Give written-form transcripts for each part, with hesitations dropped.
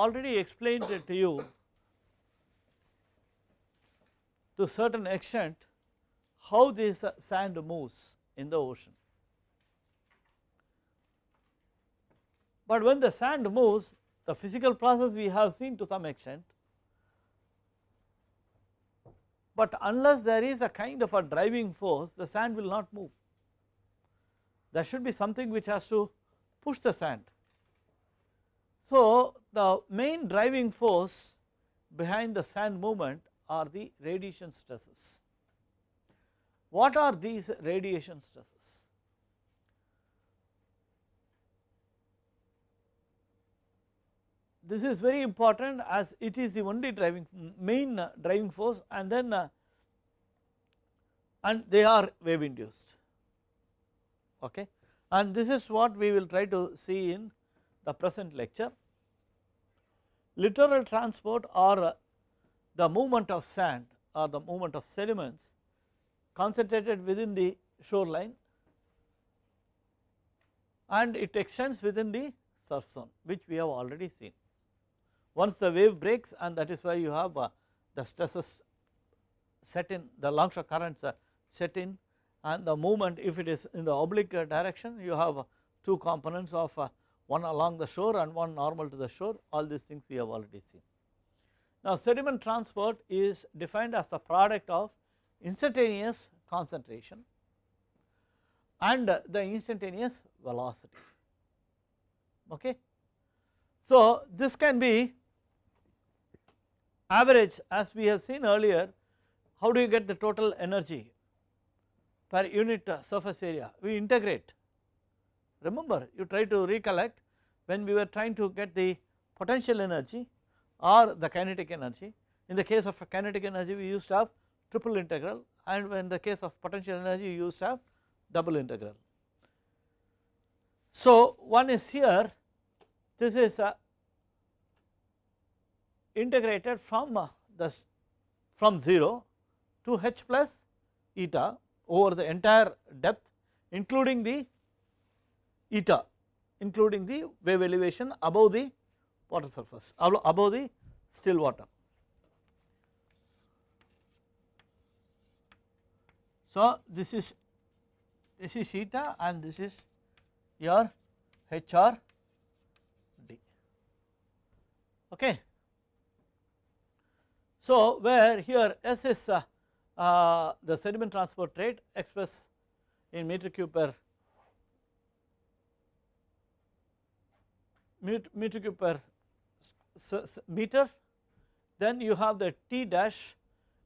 already explained it to you to a certain extent how this sand moves in the ocean. But when the sand moves, the physical process we have seen to some extent, but unless there is a kind of a driving force, the sand will not move. There should be something which has to push the sand. So the main driving force behind the sand movement are the radiation stresses. What are these radiation stresses? This is very important as it is the only main driving force, and then and they are wave induced, okay. And this is what we will try to see in the present lecture. Littoral transport or the movement of sand or the movement of sediments concentrated within the shoreline, and it extends within the surf zone, which we have already seen. Once the wave breaks, and that is why you have the stresses set in, the longshore currents set in, and the movement, if it is in the oblique direction, you have two components of one along the shore and one normal to the shore. All these things we have already seen. Now sediment transport is defined as the product of instantaneous concentration and the instantaneous velocity, okay. So this can be average, as we have seen earlier. How do you get the total energy per unit surface area? We integrate. Remember, you try to recollect when we were trying to get the potential energy or the kinetic energy. In the case of kinetic energy, we used to have triple integral, and in the case of potential energy, you used to have double integral. So one is here, this is integrated from from 0 to h plus eta over the entire depth, including the eta, including the wave elevation above the water surface, above the still water. So this is eta and this is your HRD, okay. So where here S is the sediment transport rate expressed in meter cube per meter, then you have the T dash,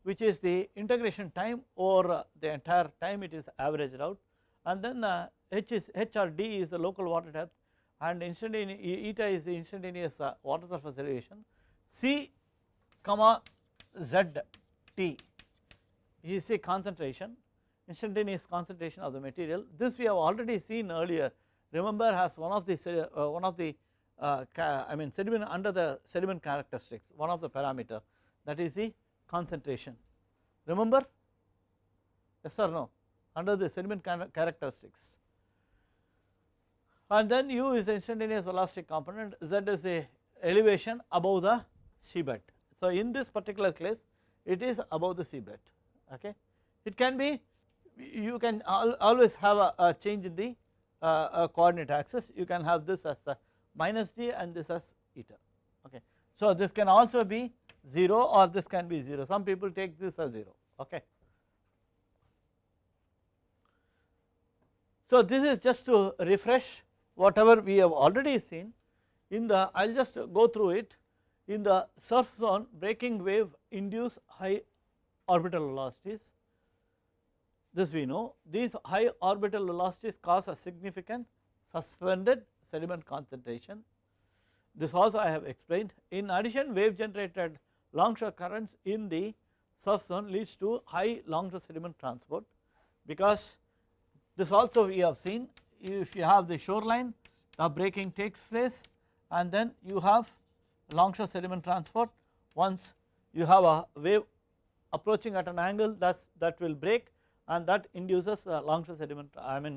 which is the integration time over the entire time, it is averaged out, and then HRD is the local water depth, and instantaneous eta is the instantaneous water surface elevation. C comma ZT is a concentration, instantaneous concentration of the material. This we have already seen earlier. Remember, has one of the sediment under the sediment characteristics, one of the parameter, that is the concentration. Remember, yes or no, under the sediment characteristics. And then U is the instantaneous velocity component, Z is the elevation above the seabed. So in this particular case, it is above the seabed, okay. It can be, you can always have a change in the coordinate axis. You can have this as the minus d and this as eta, okay. So this can also be 0 or this can be 0. Some people take this as 0, okay. So this is just to refresh whatever we have already seen. In the, I will just go through it. In the surf zone, breaking wave induce high orbital velocities. This we know. These high orbital velocities cause a significant suspended sediment concentration. This also I have explained. In addition, wave generated longshore currents in the surf zone leads to high longshore sediment transport, because this also we have seen. If you have the shoreline, the breaking takes place, and then you have longshore sediment transport. Once you have a wave approaching at an angle, that will break, and that induces longshore sediment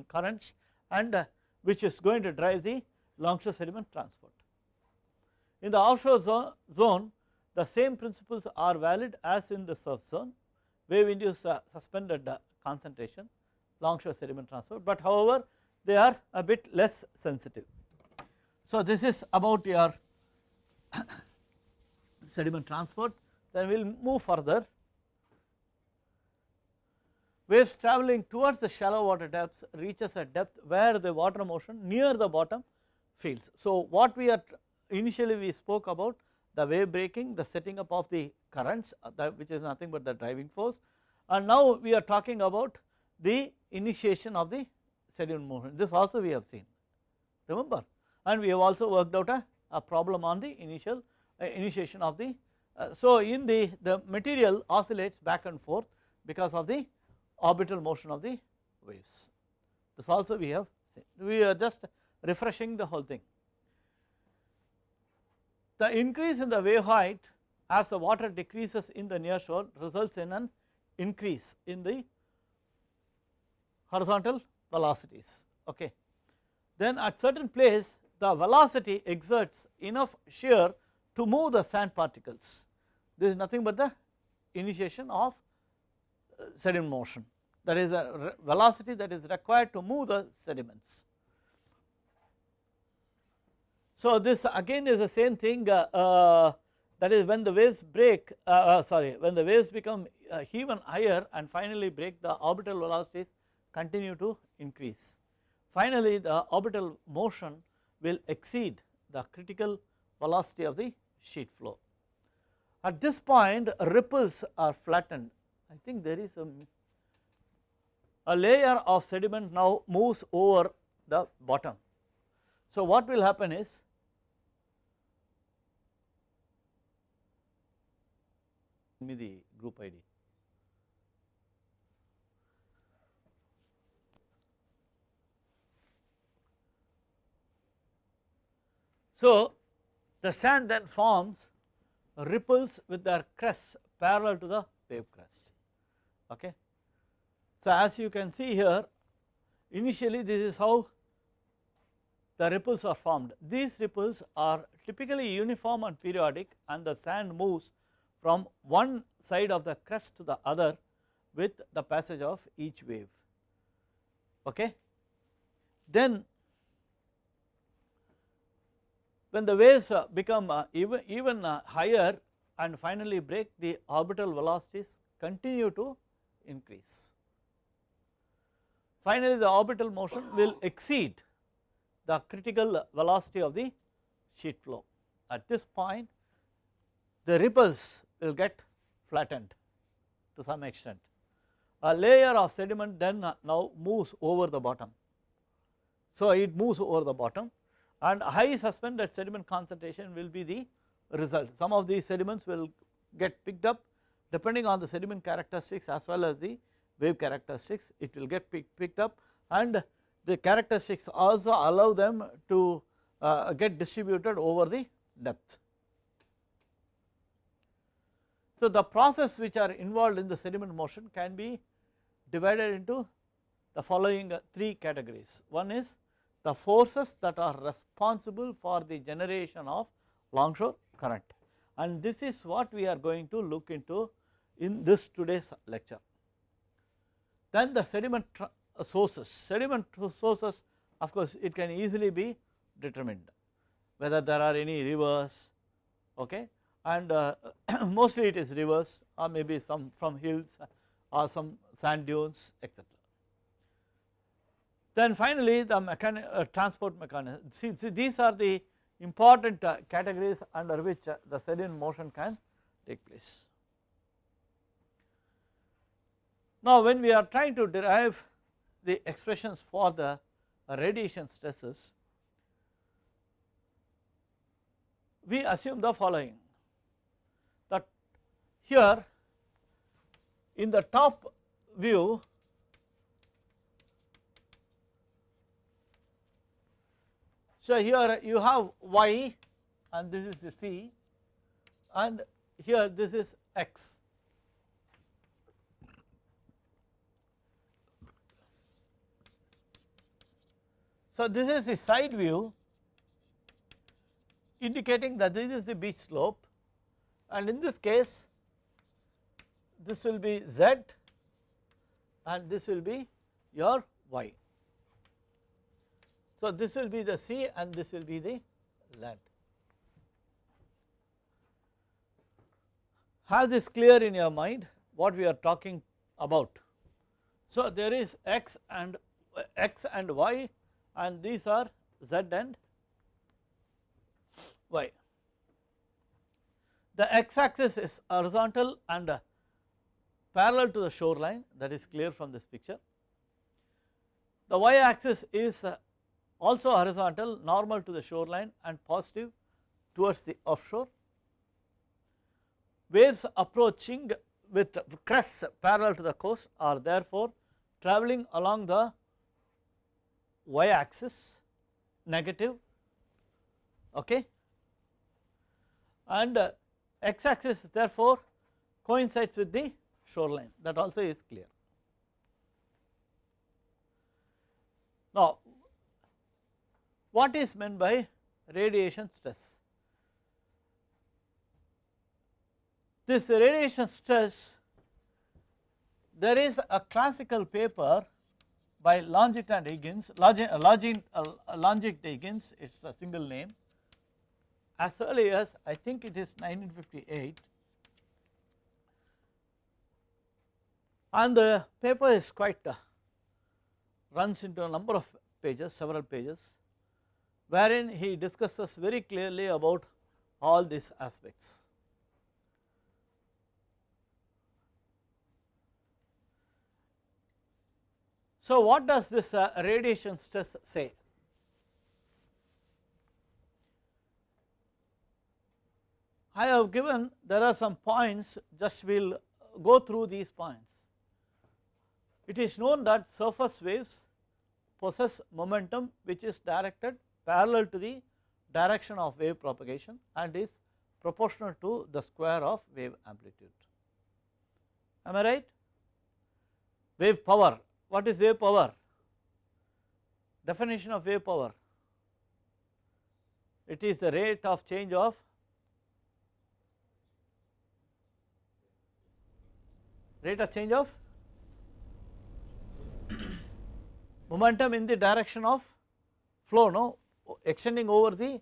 currents, and which is going to drive the longshore sediment transport. In the offshore zone the same principles are valid as in the surf zone, wave induced suspended concentration, longshore sediment transfer, but however they are a bit less sensitive. So this is about your sediment transport. Then we will move further. Waves travelling towards the shallow water depths reaches a depth where the water motion near the bottom fails. So what we are initially we spoke about the wave breaking, the setting up of the currents which is nothing but the driving force, and now we are talking about the initiation of the sediment motion. This also we have seen, remember, and we have also worked out a problem on the initial initiation of the so in the material oscillates back and forth because of the orbital motion of the waves. This also we have seen. We are just refreshing the whole thing. The increase in the wave height as the water decreases in the near shore results in an increase in the horizontal velocities. Okay. Then at certain place the velocity exerts enough shear to move the sand particles. This is nothing but the initiation of sediment motion, that is a velocity that is required to move the sediments. So this again is the same thing, that is when the waves break, when the waves become even higher and finally break, the orbital velocities continue to increase. Finally the orbital motion will exceed the critical velocity of the sheet flow. At this point ripples are flattened. I think there is a layer of sediment now moves over the bottom. So what will happen is, give me the group ID. So the sand then forms ripples with their crests parallel to the wave crest. Okay. So as you can see here, initially this is how the ripples are formed. These ripples are typically uniform and periodic, and the sand moves from one side of the crest to the other with the passage of each wave. Okay. Then when the waves become even higher and finally break, the orbital velocities continue to increase. Finally the orbital motion will exceed the critical velocity of the sheet flow. At this point the ripples will get flattened to some extent. A layer of sediment then now moves over the bottom. So it moves over the bottom, and high suspended sediment concentration will be the result. Some of these sediments will get picked up depending on the sediment characteristics as well as the wave characteristics, it will get picked up, and the characteristics also allow them to get distributed over the depth. So the process which are involved in the sediment motion can be divided into the following three categories. One is the forces that are responsible for the generation of longshore current, and this is what we are going to look into in this today's lecture. Then the sediment sources. Sediment sources, of course it can easily be determined, whether there are any rivers, okay, and mostly it is rivers or maybe some from hills or some sand dunes, etc. Then finally the transport mechanism. See these are the important categories under which the sediment motion can take place. Now when we are trying to derive the expressions for the radiation stresses, we assume the following, that here in the top view so here you have y and this is the c, and here this is x. So this is the side view, indicating that this is the beach slope, and in this case this will be z and this will be your y. So, this will be the sea and this will be the land. Have this clear in your mind what we are talking about. So, there is x and y, and these are z and y. The x axis is horizontal and parallel to the shoreline, that is clear from this picture. The y axis is also horizontal, normal to the shoreline and positive towards the offshore. Waves approaching with crests parallel to the coast are therefore travelling along the y axis negative, okay, and x axis therefore coincides with the shoreline, that also is clear. Now, what is meant by radiation stress? This radiation stress, there is a classical paper by Longitt and Higgins, Longitt Higgins, it is a single name, as early as I think it is 1958, and the paper is quite runs into a number of pages, several pages, wherein he discusses very clearly about all these aspects. So, what does this radiation stress say? I have given, there are some points, just we will go through these points. It is known that surface waves possess momentum which is directed parallel to the direction of wave propagation and is proportional to the square of wave amplitude. Am I right? Wave power. What is wave power? Definition of wave power. It is the rate of change of momentum in the direction of flow, no, extending over the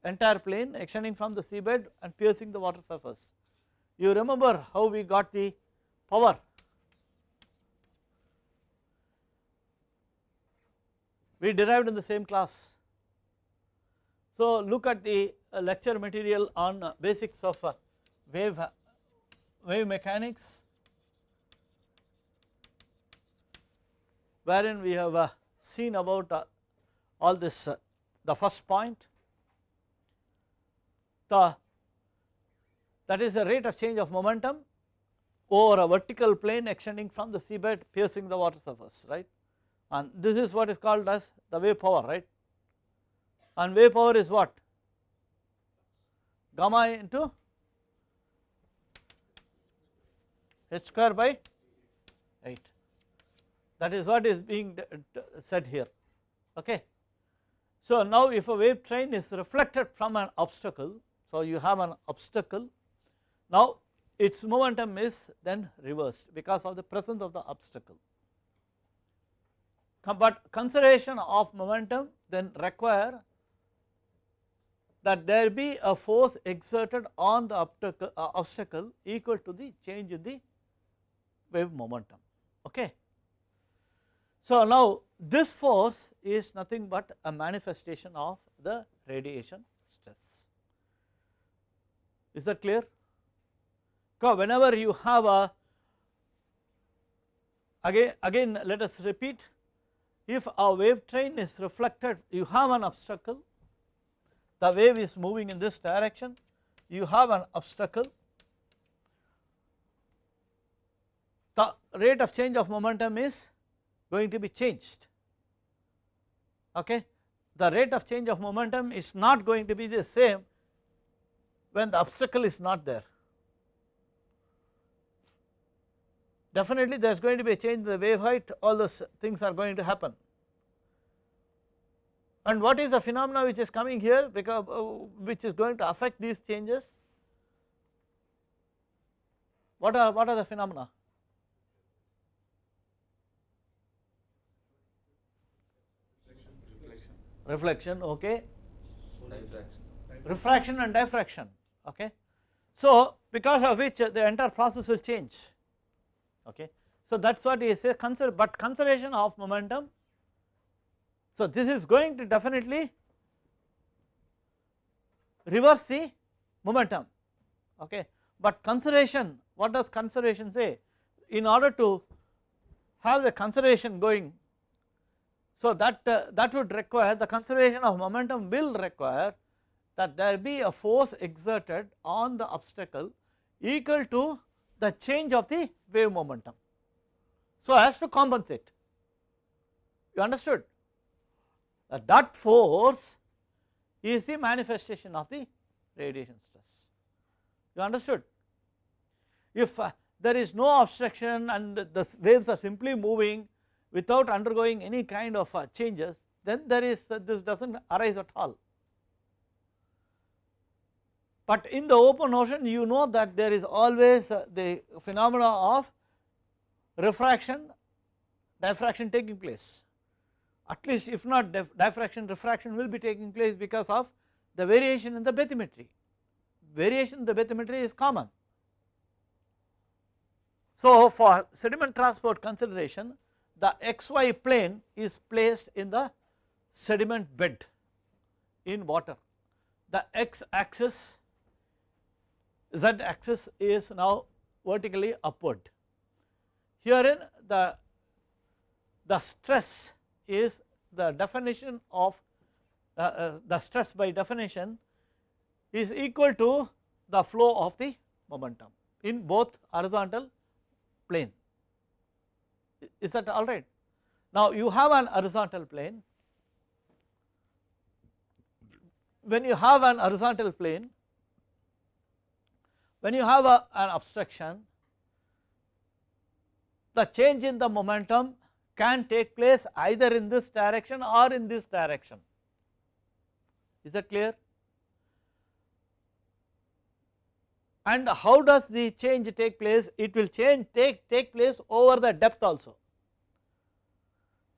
entire plane, extending from the seabed and piercing the water surface. You remember how we got the power? We derived in the same class. So, look at the lecture material on basics of wave mechanics, wherein we have seen about all this. The first point, that is the rate of change of momentum over a vertical plane extending from the seabed piercing the water surface, right, and this is what is called as the wave power, right, and wave power is what? Gamma into h square by 8, that is what is being said here, okay. So, now if a wave train is reflected from an obstacle, so you have an obstacle, now its momentum is then reversed because of the presence of the obstacle. But consideration of momentum then require that there be a force exerted on the obstacle equal to the change in the wave momentum, okay. So, now this force is nothing but a manifestation of the radiation stress. Is that clear? Because whenever you have a, again let us repeat, if a wave train is reflected, you have an obstacle, the wave is moving in this direction, you have an obstacle, the rate of change of momentum is going to be changed, okay. The rate of change of momentum is not going to be the same when the obstacle is not there. Definitely there is going to be a change in the wave height, all those things are going to happen. And what is the phenomena which is coming here, because which is going to affect these changes? What are the phenomena? Reflection, okay. Refraction and diffraction, okay. So because of which the entire process will change, okay. So that is what he says, but conservation of momentum. So this is going to definitely reverse the momentum, okay. But conservation, what does conservation say? In order to have the conservation going, so that would require, the conservation of momentum will require that there be a force exerted on the obstacle equal to the change of the wave momentum, so as to compensate. You understood? That force is the manifestation of the radiation stress. You understood? If there is no obstruction and the waves are simply moving without undergoing any kind of changes, then there is this does not arise at all. But in the open ocean, you know that there is always the phenomena of refraction, diffraction taking place. At least if not diffraction, refraction will be taking place because of the variation in the bathymetry. Variation in the bathymetry is common. So for sediment transport consideration, the xy plane is placed in the sediment bed in water. The x axis, z axis is now vertically upward. Herein the stress is the definition of the stress by definition is equal to the flow of the momentum in both horizontal plane. Is that all right? Now you have an horizontal plane. When you have an horizontal plane, when you have an obstruction, the change in the momentum can take place either in this direction or in this direction. Is that clear? And how does the change take place? It will take place over the depth also.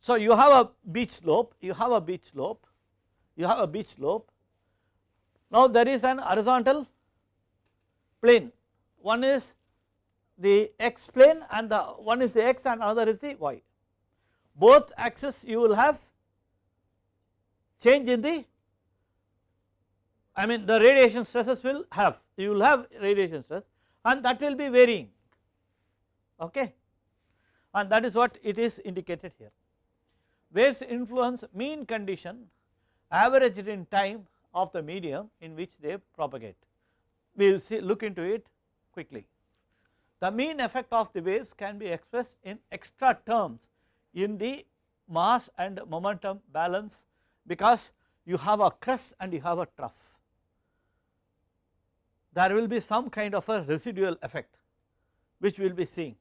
So you have a beach slope, you have a beach slope, you have a beach slope. Now there is an horizontal plane. One is the x plane and the one is the x and another is the y. Both axes you will have change in the, I mean the radiation stresses will have, you will have radiation stress and that will be varying, okay, and that is what it is indicated here. Waves influence mean condition averaged in time of the medium in which they propagate. We will see, look into it quickly. The mean effect of the waves can be expressed in extra terms in the mass and momentum balance, because you have a crest and you have a trough. There will be some kind of a residual effect which we will be seeing.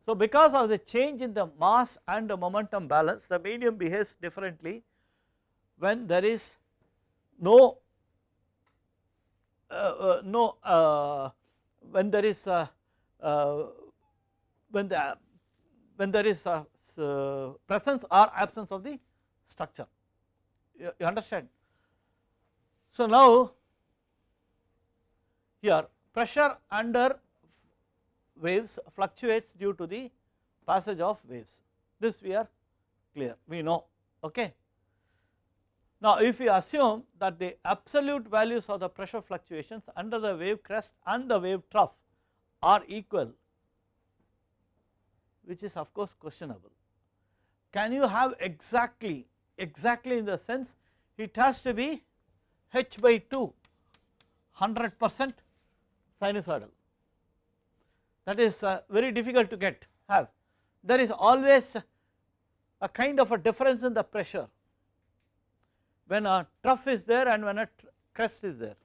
So because of the change in the mass and the momentum balance, the medium behaves differently when there is no when there is presence or absence of the structure. You understand? So now here pressure under waves fluctuates due to the passage of waves. This we are clear, we know, okay. Now if we assume that the absolute values of the pressure fluctuations under the wave crest and the wave trough are equal, which is of course questionable. Can you have exactly in the sense it has to be h by 2 100% sinusoidal? That is very difficult to have. There is always a kind of a difference in the pressure when a trough is there and when a crest is there,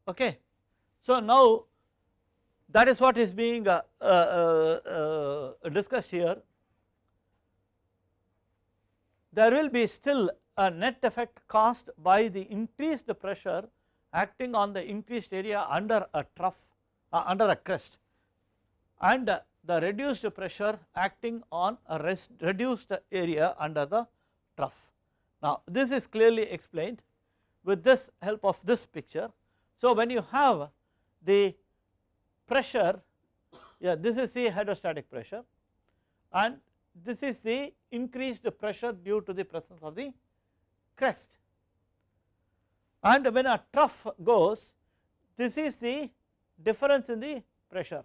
okay. So now that is what is being discussed here. there will be still a net effect caused by the increased pressure acting on the increased area under a trough under a crest, and the reduced pressure acting on a reduced area under the trough. Now this is clearly explained with this help of this picture. So when you have the pressure, this is the hydrostatic pressure and this is the increased pressure due to the presence of the crest, and when a trough goes, this is the difference in the pressure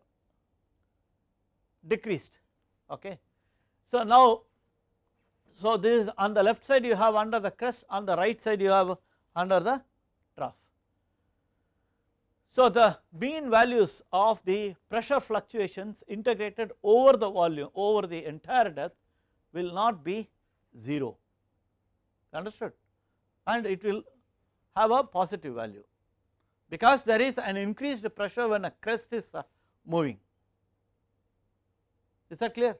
decreased. Okay. So now, so this is on the left side you have under the crest, on the right side you have under the trough. So the mean values of the pressure fluctuations integrated over the volume over the entire depth will not be 0, understood, and it will have a positive value because there is an increased pressure when a crest is moving. Is that clear?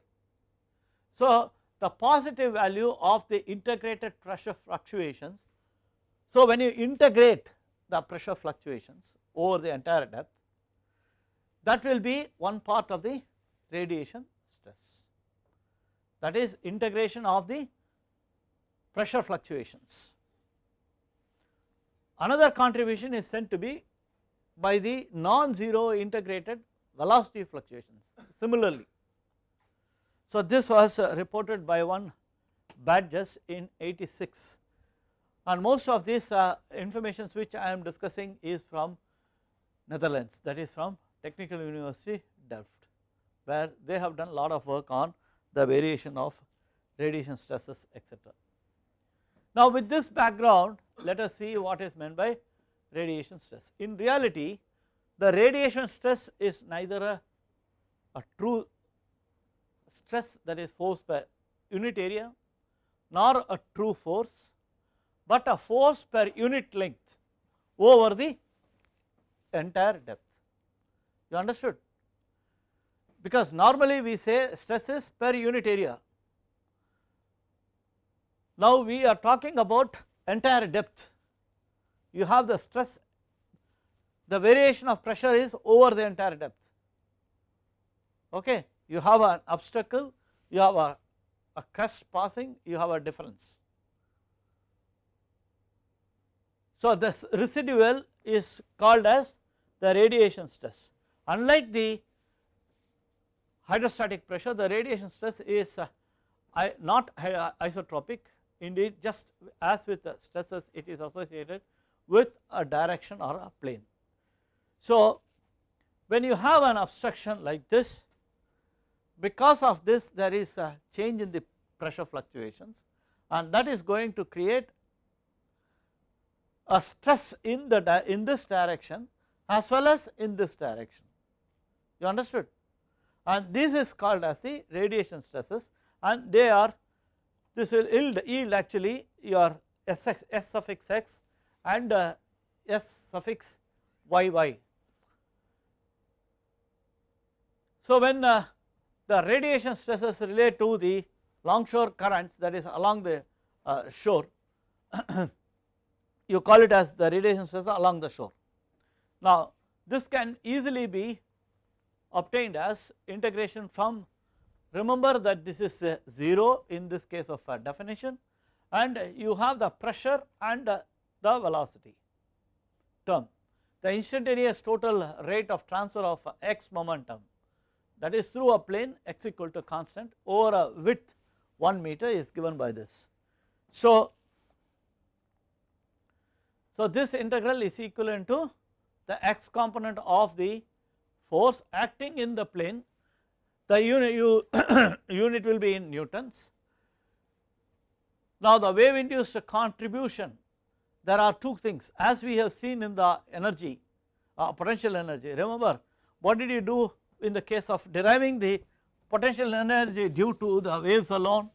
So the positive value of the integrated pressure fluctuations, so when you integrate the pressure fluctuations over the entire depth, that will be one part of the radiation stress, that is integration of the pressure fluctuations. Another contribution is said to be by the non-zero integrated velocity fluctuations similarly. So this was reported by one Badges in 86, and most of this information which I am discussing is from Netherlands, that is from Technical University Delft, where they have done a lot of work on the variation of radiation stresses, etc. Now with this background, let us see what is meant by radiation stress. In reality, the radiation stress is neither a true stress, that is force per unit area, nor a true force, but a force per unit length over the entire depth. You understood? Because normally we say stress is per unit area. Now we are talking about entire depth. You have the stress, the variation of pressure is over the entire depth. Okay, you have an obstacle, you have a crest passing, you have a difference. So this residual is called as the radiation stress. Unlike the hydrostatic pressure, the radiation stress is not isotropic. Indeed, just as with the stresses, it is associated with a direction or a plane. So when you have an obstruction like this, because of this there is a change in the pressure fluctuations, and that is going to create a stress in this direction as well as in this direction. You understood? And this is called as the radiation stresses, and they are, this will yield actually your S suffix x and S suffix yy. So when the radiation stresses relate to the longshore currents, that is along the shore, you call it as the radiation stress along the shore. Now this can easily be obtained as integration from, remember that this is 0 in this case of definition, and you have the pressure and the velocity term, the instantaneous total rate of transfer of x momentum, that is through a plane x equal to constant over a width 1 meter is given by this. So this integral is equivalent to the x component of the force acting in the plane, the unit will be in newtons. Now the wave induced contribution, there are two things as we have seen in the energy, potential energy. Remember what did you do in the case of deriving the potential energy due to the waves alone?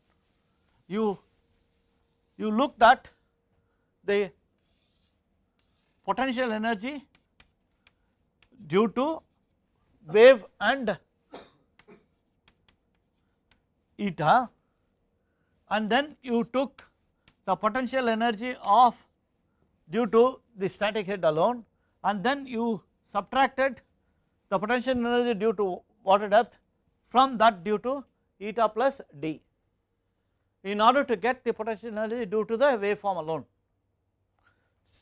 You looked at the potential energy due to wave and eta, and then you took the potential energy of due to the static head alone, and then you subtracted the potential energy due to water depth from that due to eta plus d in order to get the potential energy due to the waveform alone.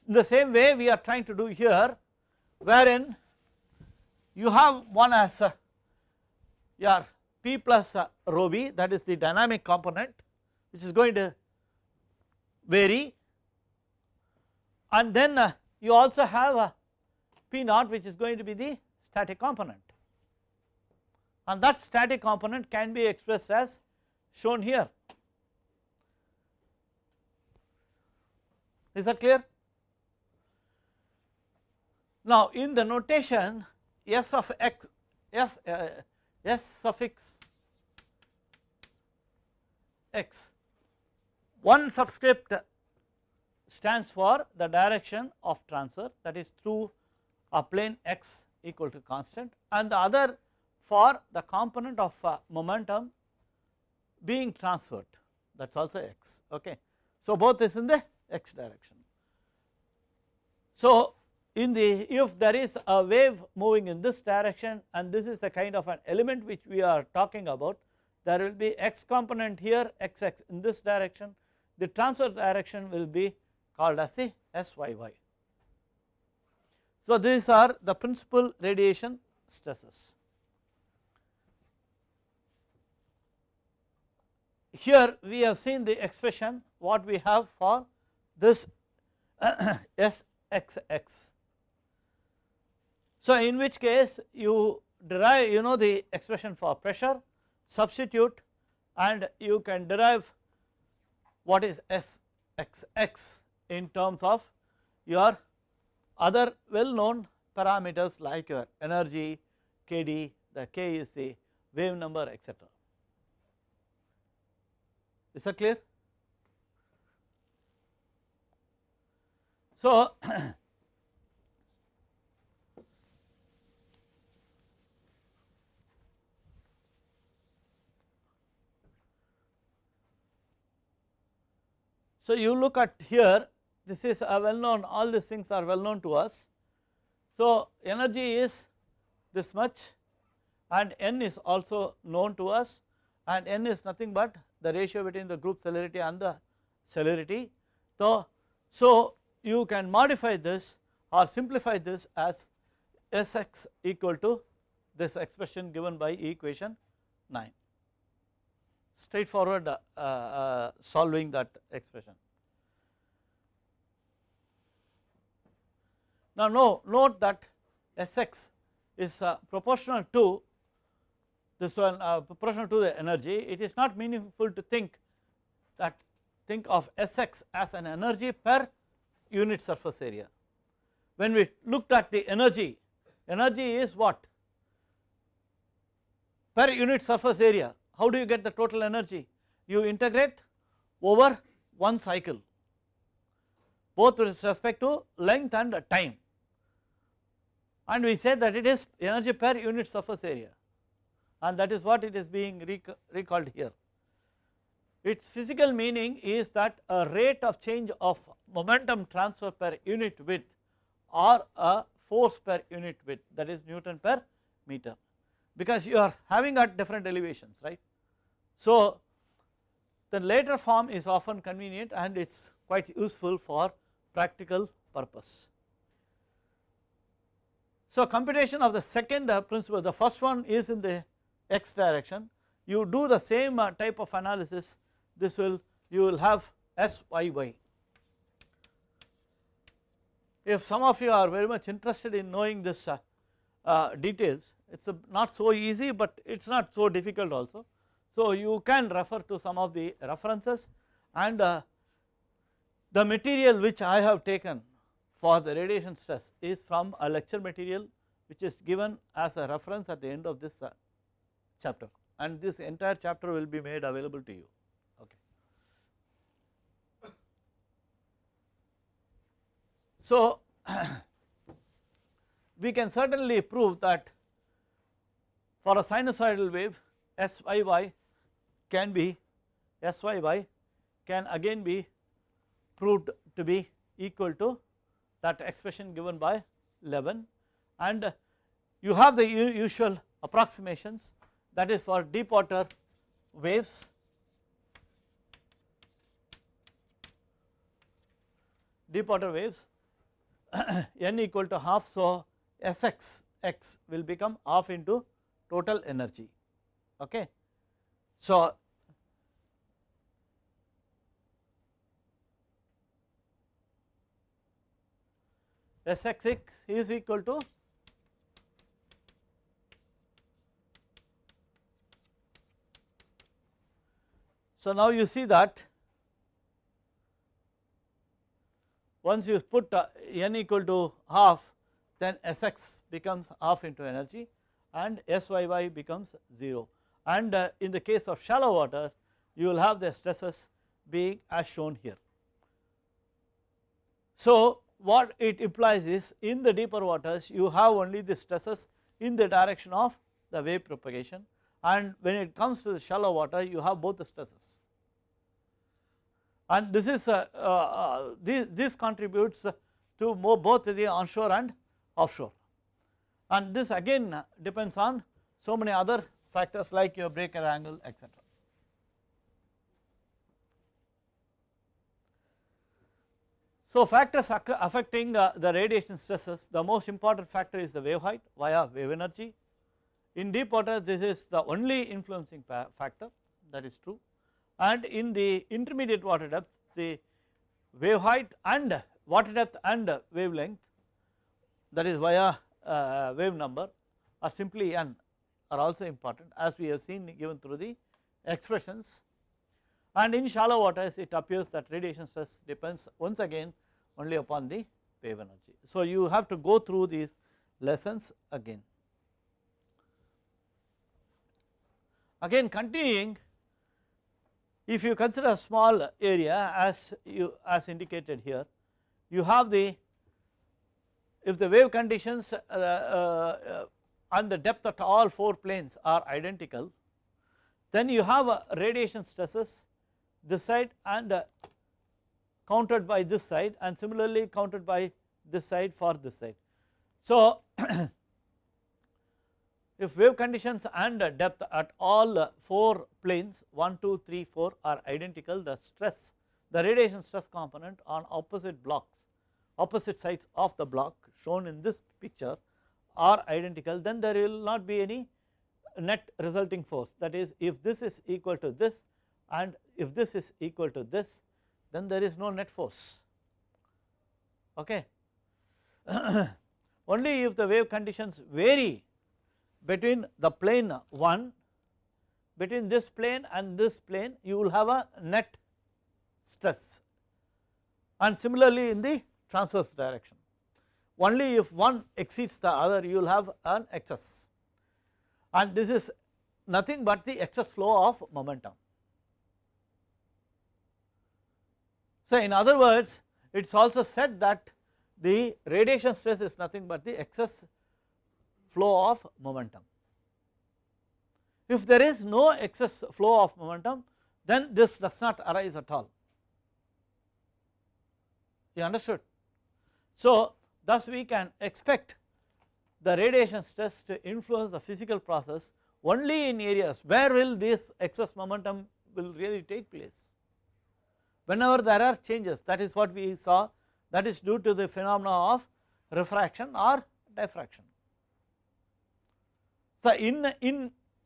In the same way we are trying to do here, wherein you have one as your P plus rho b, that is the dynamic component which is going to vary, and then you also have P naught which is going to be the static component, and that static component can be expressed as shown here. Is that clear? Now in the notation S of x S suffix x, one subscript stands for the direction of transfer, that is through a plane x equal to constant, and the other for the component of momentum being transferred, that is also x. Okay. So both is in the x direction. So in the, if there is a wave moving in this direction and this is the kind of an element which we are talking about, there will be x component here, xx in this direction, the transfer direction will be called as the SYY. So these are the principal radiation stresses. Here we have seen the expression what we have for this SXX. So in which case you derive, you know the expression for pressure, substitute, and you can derive what is SXX in terms of your other well known parameters like your energy, Kd, the K is the wave number, etc. Is that clear? So so you look at here, this is a well known, all these things are well known to us. So energy is this much and N is also known to us, and N is nothing but the ratio between the group celerity and the celerity. So you can modify this or simplify this as Sx equal to this expression given by equation 9, straightforward solving that expression. Now note that Sx is proportional to this one, proportional to the energy. It is not meaningful to think of Sx as an energy per unit surface area. When we looked at the energy is what? Per unit surface area. How do you get the total energy? You integrate over one cycle, both with respect to length and time, and we say that it is energy per unit surface area, and that is what it is being recalled here. Its physical meaning is that a rate of change of momentum transfer per unit width or a force per unit width, that is Newton per meter, because you are having at different elevations, right. So the later form is often convenient and it is quite useful for practical purpose. So computation of the second principle, the first one is in the x direction, you do the same type of analysis, this will, you will have SYY. If some of you are very much interested in knowing this details, it is not so easy, but it is not so difficult also. So you can refer to some of the references, and the material which I have taken for the radiation stress is from a lecture material which is given as a reference at the end of this chapter, and this entire chapter will be made available to you. Okay. So we can certainly prove that for a sinusoidal wave SYY can again be proved to be equal to that expression given by Levin, and you have the usual approximations, that is for deep water waves. Deep water waves n equal to half, so Sx x will become half into total energy. Okay. So Sx is equal to so now you see that once you put n equal to half, then Sx becomes half into energy and Syy becomes 0, and in the case of shallow water you will have the stresses being as shown here. So what it implies is, in the deeper waters you have only the stresses in the direction of the wave propagation, and when it comes to the shallow water you have both the stresses, and this is this contributes to both the onshore and offshore, and this again depends on so many other factors like your breaker angle, etc. So factors affecting the radiation stresses, the most important factor is the wave height via wave energy. In deep water this is the only influencing factor, that is true, and in the intermediate water depth the wave height and water depth and wavelength, that is via wave number, or simply n, are also important, as we have seen given through the expressions. And in shallow waters it appears that radiation stress depends once again only upon the wave energy. So you have to go through these lessons again. Again continuing, if you consider a small area as indicated here, you have the, if the wave conditions and the depth at all 4 planes are identical, then you have radiation stresses this side and countered by this side, and similarly countered by this side for this side. So if wave conditions and depth at all 4 planes 1, 2, 3, 4 are identical, the stress, the radiation stress component on opposite blocks, opposite sides of the block shown in this picture are identical, then there will not be any net resulting force, that is, if this is equal to this and if this is equal to this, then there is no net force. Okay. Only if the wave conditions vary between the plane 1, between this plane and this plane, you will have a net stress, and similarly in the transverse direction. Only if one exceeds the other you will have an excess, and this is nothing but the excess flow of momentum. So in other words, it is also said that the radiation stress is nothing but the excess flow of momentum. If there is no excess flow of momentum, then this does not arise at all. You understood? So thus we can expect the radiation stress to influence the physical process only in areas where will this excess momentum will really take place. Whenever there are changes, that is what we saw, that is due to the phenomena of refraction or diffraction. So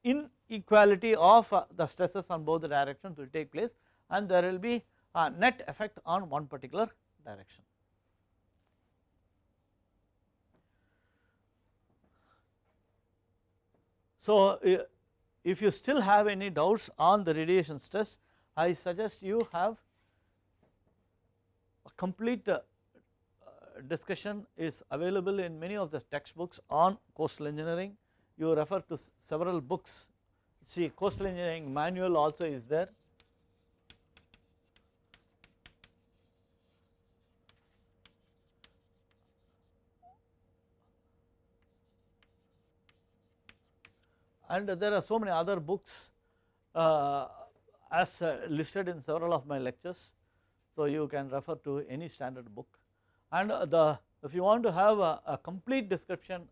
inequality of the stresses on both the directions will take place, and there will be a net effect on one particular direction. So if you still have any doubts on the radiation stress, I suggest you have a complete discussion is available in many of the textbooks on coastal engineering. You refer to several books. See, coastal engineering manual also is there. And there are so many other books as listed in several of my lectures. So you can refer to any standard book, and if you want to have a complete description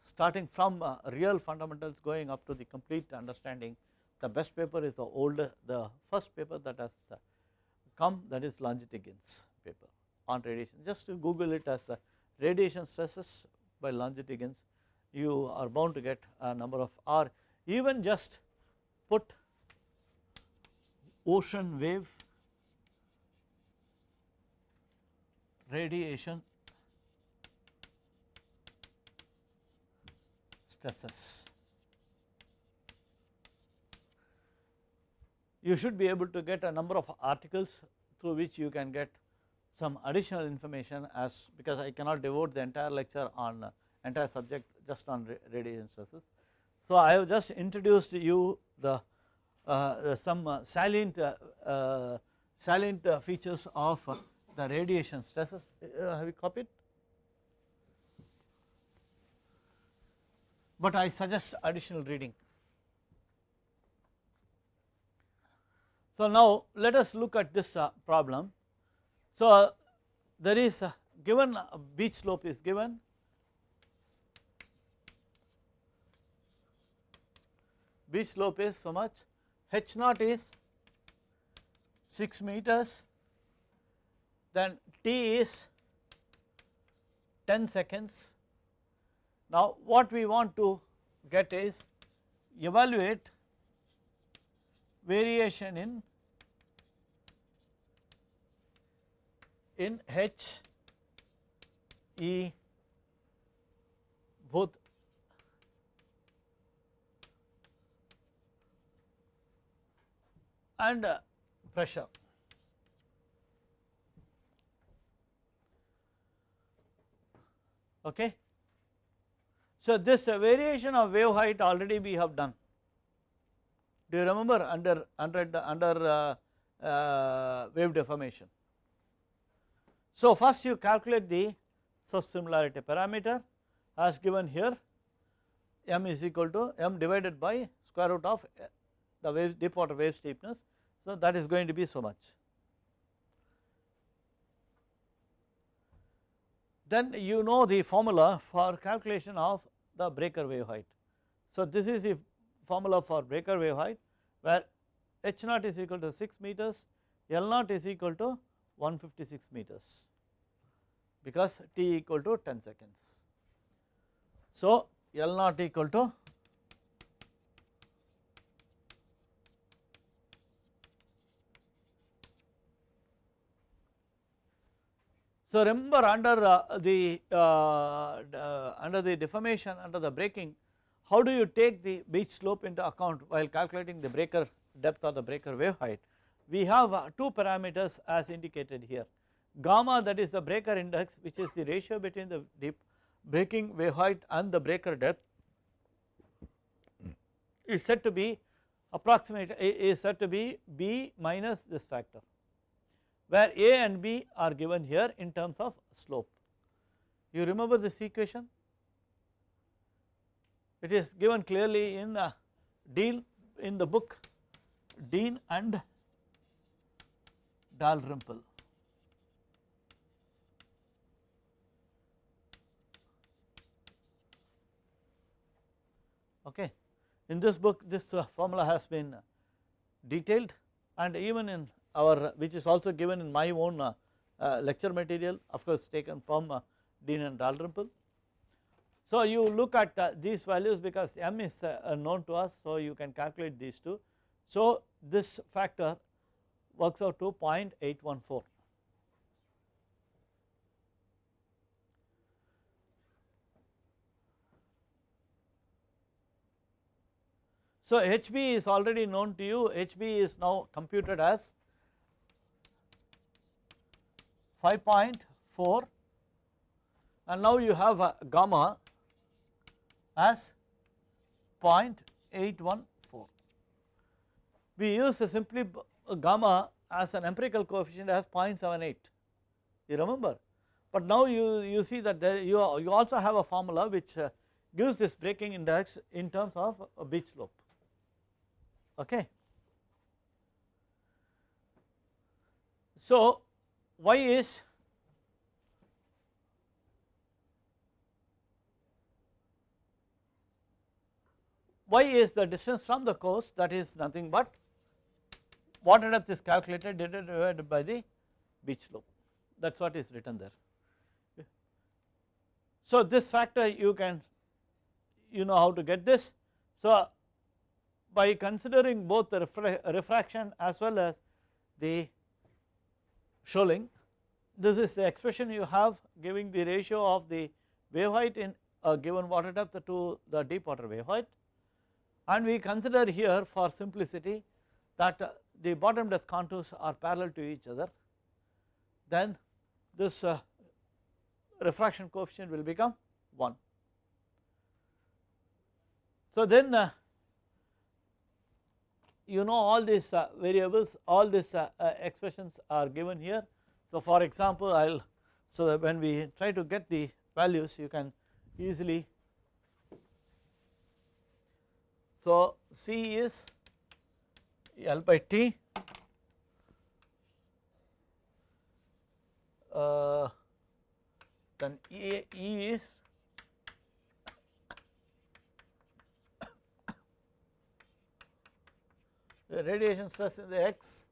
starting from real fundamentals going up to the complete understanding, the best paper is the first paper that has come, that is Longitude-Giddens paper on radiation. Just to Google it as radiation stresses by Longitude-Giddens, you are bound to get a number of, or even just put ocean wave radiation stresses. You should be able to get a number of articles through which you can get some additional information, as because I cannot devote the entire lecture on entire subject just on radiation stresses. So I have just introduced you the some salient features of the radiation stresses. Have you copied? But I suggest additional reading. So now let us look at this problem. So there is given beach slope is given, beach slope is so much, h naught is 6 meters, then t is 10 seconds. Now what we want to get is evaluate variation in h, E both and pressure. Okay. So this variation of wave height already we have done. Do you remember under wave deformation? So first you calculate the subsimilarity parameter as given here, m is equal to m divided by square root of the wave deep water wave steepness. So that is going to be so much. Then you know the formula for calculation of the breaker wave height. So this is the formula for breaker wave height, where h naught is equal to 6 meters, L naught is equal to 156 meters, because t equal to 10 seconds. So L naught equal to so remember under the deformation, under the breaking, how do you take the beach slope into account while calculating the breaker depth or the breaker wave height? We have two parameters as indicated here. Gamma, that is the breaker index, which is the ratio between the deep breaking wave height and the breaker depth, is said to be B minus this factor, where A and B are given here in terms of slope. You remember this equation? It is given clearly in Dean, in the book Dean and Dalrymple. Okay. In this book this formula has been detailed, and even in our, which is also given in my own lecture material, of course taken from Dean and Dalrymple. So you look at these values because m is known to us, so you can calculate these two. So this factor works out to 0.814. So HB is already known to you. HB is now computed as 5.4, and now you have gamma as 0.814. We use simply gamma as an empirical coefficient as 0.78, you remember, but now you see that there you also have a formula which gives this breaking index in terms of a beach slope. Okay. So, y is the distance from the coast, that is nothing but water depth is calculated divided by the beach slope, that is what is written there. So, this factor you know how to get this. So, by considering both the refraction as well as the shoaling, this is the expression you have giving the ratio of the wave height in a given water depth to the deep water wave height, and we consider here for simplicity that the bottom depth contours are parallel to each other, then this refraction coefficient will become 1. So, then you know all these variables, all these expressions are given here. So, for example, I will, so that when we try to get the values you can easily, so C is L by T, then E is the radiation stress in the X,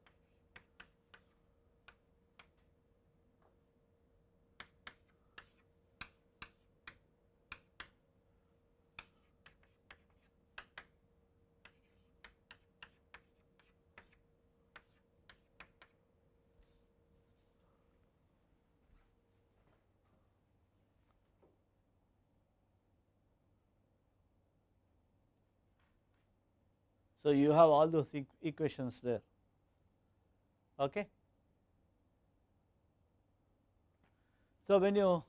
so you have all those equations there. Okay. So, when you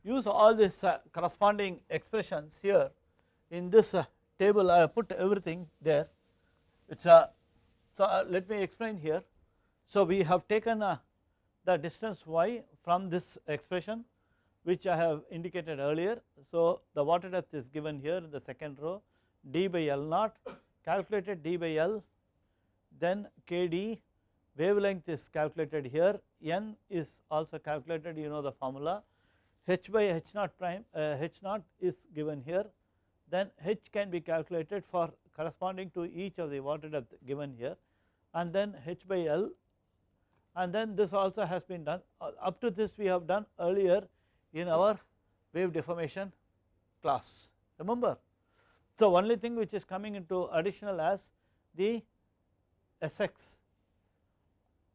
use all these corresponding expressions here in this table, I have put everything there. It's a, so let me explain here. So, we have taken the distance y from this expression which I have indicated earlier. So, the water depth is given here in the second row, d by L naught, calculated d by L, then kd, wavelength is calculated here, n is also calculated, you know the formula, h by h naught prime, h naught is given here, then h can be calculated for corresponding to each of the water depth given here, and then h by L, and then this also has been done. Up to this we have done earlier in our wave deformation class, remember. So, only thing which is coming into additional as the Sx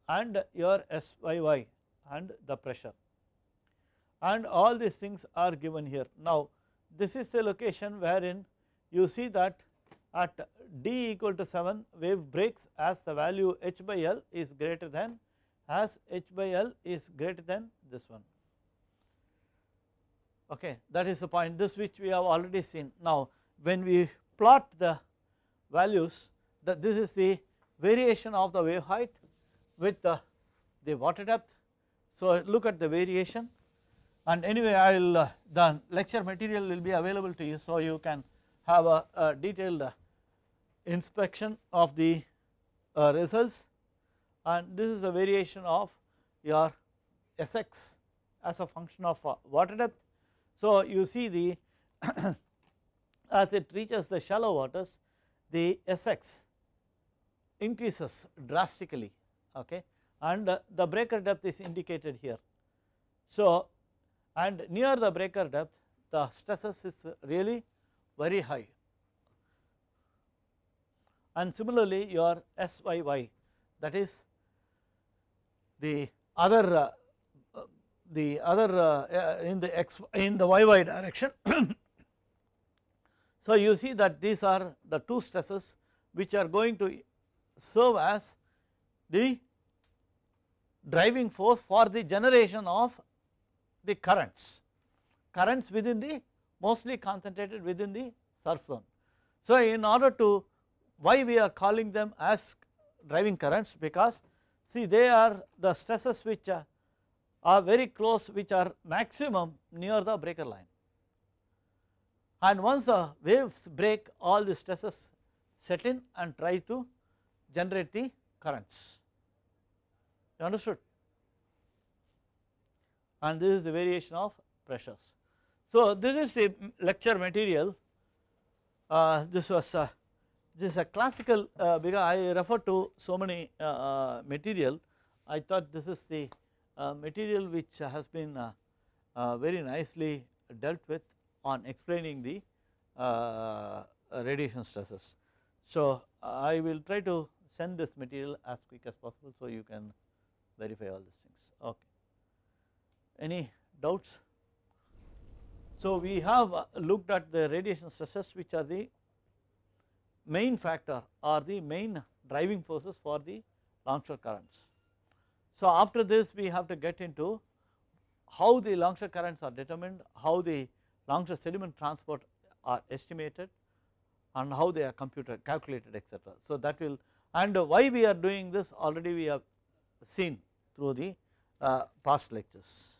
and your Syy and the pressure, and all these things are given here. Now, this is the location wherein you see that at d equal to 7 wave breaks as the value h by L is greater than, as h by L is greater than this one. Okay, that is the point, this which we have already seen. Now, when we plot the values, that this is the variation of the wave height with the water depth. So, look at the variation, and anyway I will the lecture material will be available to you. So, you can have a detailed inspection of the results, and this is a variation of your Sx as a function of water depth. So, you see the as it reaches the shallow waters, the Sx increases drastically, okay, and the breaker depth is indicated here. So, and near the breaker depth the stresses is really very high, and similarly your Syy, that is the other in the x in the yy direction. So, you see that these are the two stresses which are going to serve as the driving force for the generation of the currents within the, mostly concentrated within the surf zone. So, in order to, why we are calling them as driving currents, because see they are the stresses which are very close, which are maximum near the breaker line, and once the waves break, all the stresses set in and try to generate the currents. You understood? and this is the variation of pressures. So, this is the lecture material. This is a classical because I refer to so many material. I thought this is the material which has been very nicely dealt with on explaining the radiation stresses. So, I will try to send this material as quick as possible, so you can verify all these things. Okay. Any doubts? So, we have looked at the radiation stresses which are the main factor or the main driving forces for the Longshore currents. So, after this we have to get into how the Longshore currents are determined, how the Longshore sediment transport are estimated, and how they are calculated, etc. So, that will, and why we are doing this already we have seen through the past lectures.